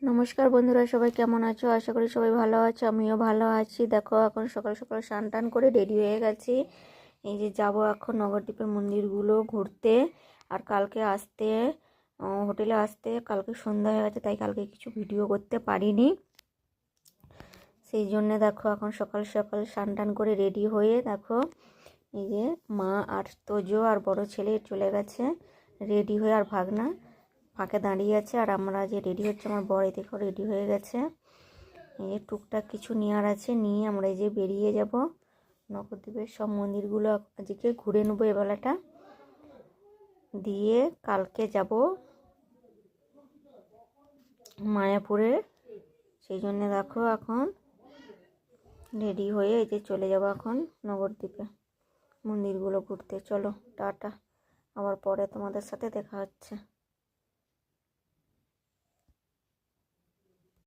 নমস্কার বন্ধুরা, সবাই কেমন আছো? আশা করি সবাই ভালো আছো, আমিও ভালো আছি। দেখো এখন সকাল সকাল স্নান টান করে রেডি হয়ে গেছি। এই যে যাব এখন নবদ্বীপের মন্দিরগুলো ঘুরতে। আর কালকে আসতে হোটেলে আসতে কালকে সন্ধ্যা হয়ে গেছে, তাই কালকে কিছু ভিডিও করতে পারিনি। সেই জন্যে দেখো এখন সকাল সকাল স্নান টান করে রেডি হয়ে দেখো এই যে মা আর তোজো আর বড় ছেলে চলে গেছে রেডি হয়ে, আর ভাগনা ফাঁকে দাঁড়িয়ে আছে। আর আমরা যে রেডি হচ্ছে, আমার বর দেখো রেডি হয়ে গেছে। এই টুকটাক কিছু নেওয়ার আছে, নিয়ে আমরা এই যে বেরিয়ে যাব নবদ্বীপের সব মন্দিরগুলো আজকে ঘুরে নেবো এবেলাটা, দিয়ে কালকে যাব মায়াপুরে। সেই জন্য দেখো এখন রেডি হয়ে এই যে চলে যাব এখন নবদ্বীপে মন্দিরগুলো ঘুরতে। চলো টাটা, আবার পরে তোমাদের সাথে দেখা হচ্ছে।